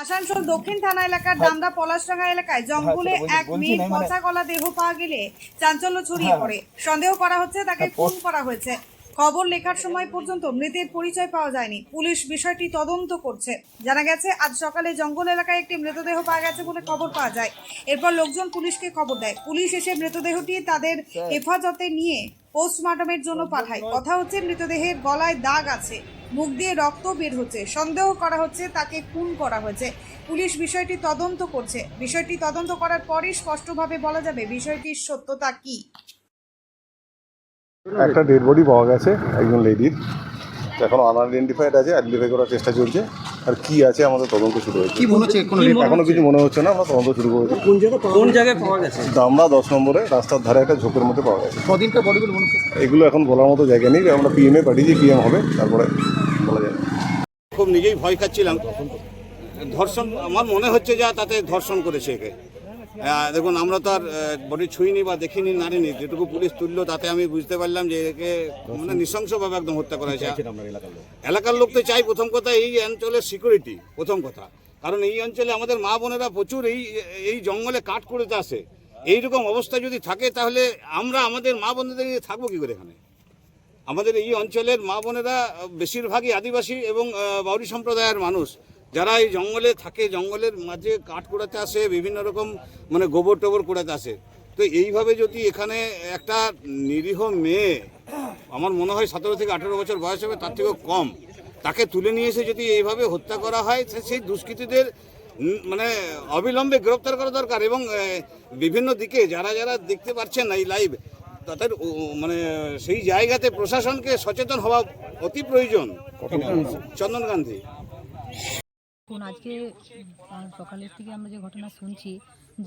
আসানসোল দক্ষিণ থানা এলাকার দামরা পলাশডাঙ্গা এলাকায় জঙ্গলে এক মেয়ের পচা গলা দেহ পাওয়া গেলে চাঞ্চল্য ছড়িয়ে পড়ে। সন্দেহ করা হচ্ছে তাকে খুন করা হয়েছে। খবর লেখার সময় পর্যন্ত মৃতের পরিচয় পাওয়া যায়নি। পুলিশ বিষয়টি তদন্ত করছে। জানা গেছে আজ সকালে জঙ্গল এলাকায় একটি মৃতদেহ পাওয়া গেছে বলে খবর পাওয়া যায়। এরপর লোকজন পুলিশকে খবর দেয়। পুলিশ এসে মৃতদেহটি তাদের হেফাজতে নিয়ে পোস্টমর্টমের জন্য পাঠায়। কথা হচ্ছে মৃতদেহের গলায় দাগ আছে, মুখ দিয়ে রক্ত বের হচ্ছে। সন্দেহ করা হচ্ছে তাকে খুন করা হয়েছে। পুলিশ বিষয়টি তদন্ত করছে। বিষয়টি তদন্ত করার পরই স্পষ্টভাবে বলা যাবে বিষয়টির সত্যতা কি। একটা ডেড বডি পাওয়া গেছে একজন লেডির, এখন আনআইডেন্টিফাইড আছে, আইডেন্টিফাই করার চেষ্টা চলছে। আর কি আছে আমাদের তদন্ত শুরু হয়েছে। কি মনে হচ্ছে? এখনো কিছু মনে হচ্ছে না, আমরা তদন্ত শুরু করেছি। কোন জায়গায় পাওয়া গেছে? দামরা 10 নম্বরে রাস্তার ধারে একটা ঝোপের মধ্যে পাওয়া গেছে। কদিনকার বডিগুলো মনে হচ্ছে? এগুলো এখন বলার মতো জায়গা নেই, আমরা পিএমএ পাঠিয়েছি, পিএম হবে, তারপরে বলা যাবে। খুব নিজেই ভয় খাচ্ছিলাম। ধর্ষণ আমার মনে হচ্ছে যা তাতে ধর্ষণ করেছে একে। দেখুন, আমরা তো আর বডি ছুঁইনি বা দেখিনি, নাড়িনি। যেটুকু পুলিশ তুললো তাতে আমি বুঝতে পারলাম যে একে মানে নৃশংসভাবে একদম হত্যা করা হয়েছে। এলাকার লোক তো চাই প্রথম কথা এই অঞ্চলের সিকিউরিটি, প্রথম কথা। কারণ এই অঞ্চলে আমাদের মা বোনেরা প্রচুর এই জঙ্গলে কাঠ করতে আসে। এইরকম অবস্থা যদি থাকে তাহলে আমরা আমাদের মা বোনেদের নিয়ে থাকবো কী করে এখানে? আমাদের এই অঞ্চলের মা বোনেরা বেশিরভাগই আদিবাসী এবং বাউরি সম্প্রদায়ের মানুষ, যারা এই জঙ্গলে থাকে, জঙ্গলের মাঝে কাঠ কুড়াতে আসে, বিভিন্ন রকম মানে গোবর টোবর কুড়াতে আসে। তো এইভাবে যদি এখানে একটা নিরীহ মেয়ে, আমার মনে হয় 17 থেকে 18 বছর বয়স হবে, তার থেকেও কম, তাকে তুলে নিয়ে এসে যদি এইভাবে হত্যা করা হয়, সেই দুষ্কৃতীদের মানে অবিলম্বে গ্রেপ্তার করা দরকার। এবং বিভিন্ন দিকে যারা যারা দেখতে পাচ্ছেন এই লাইভ, তাদের মানে সেই জায়গাতে প্রশাসনকে সচেতন হওয়া অতি প্রয়োজন। চন্দন গান্ধী। আজকে সকালের থেকে আমরা যে ঘটনা শুনছি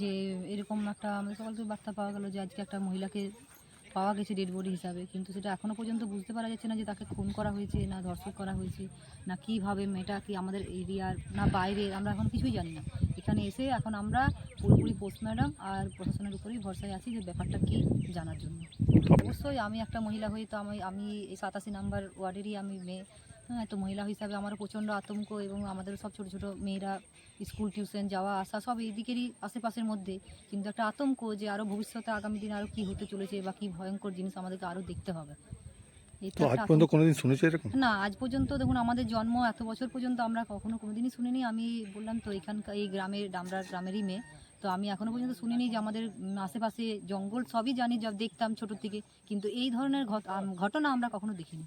যে এরকম একটা আমাদের সকাল থেকে বার্তা পাওয়া গেল যে আজকে একটা মহিলাকে পাওয়া গেছে ডেড বডি হিসাবে, কিন্তু সেটা এখনও পর্যন্ত বুঝতে পারা যাচ্ছে না যে তাকে খুন করা হয়েছে না ধর্ষণ করা হয়েছে না কীভাবে, মেয়েটা কি আমাদের এরিয়ার না বাইরে, আমরা এখন কিছুই জানি না। এখানে এসে এখন আমরা পুরোপুরি পোস্ট ম্যাডাম আর প্রশাসনের উপরেই ভরসায় আছি যে ব্যাপারটা কী জানার জন্য। অবশ্যই আমি একটা মহিলা হই, তো আমি এই 87 নম্বর ওয়ার্ডেরই আমি মেয়ে। হ্যাঁ, তো মহিলা হিসাবে আমারও প্রচণ্ড আতঙ্ক, এবং আমাদের সব ছোটো ছোটো মেয়েরা স্কুল টিউশন যাওয়া আসা সব এই দিকেরই আশেপাশের মধ্যে, কিন্তু একটা আতঙ্ক যে আরও ভবিষ্যতে আগামী দিন আরও কী হতে চলেছে বা কী ভয়ঙ্কর জিনিস আমাদেরকে আরও দেখতে হবে। আজ পর্যন্ত কোনোদিন শুনেছি এরকম? না, আজ পর্যন্ত দেখুন আমাদের জন্ম এত বছর পর্যন্ত আমরা কখনো কোনোদিনই শুনিনি। আমি বললাম তো এখানকার এই গ্রামের দামরা গ্রামেরই মেয়ে, তো আমি এখনও পর্যন্ত শুনিনি যে আমাদের আশেপাশে জঙ্গল সবই জানি, যা দেখতাম ছোটোর থেকে, কিন্তু এই ধরনের ঘটনা আমরা কখনো দেখিনি।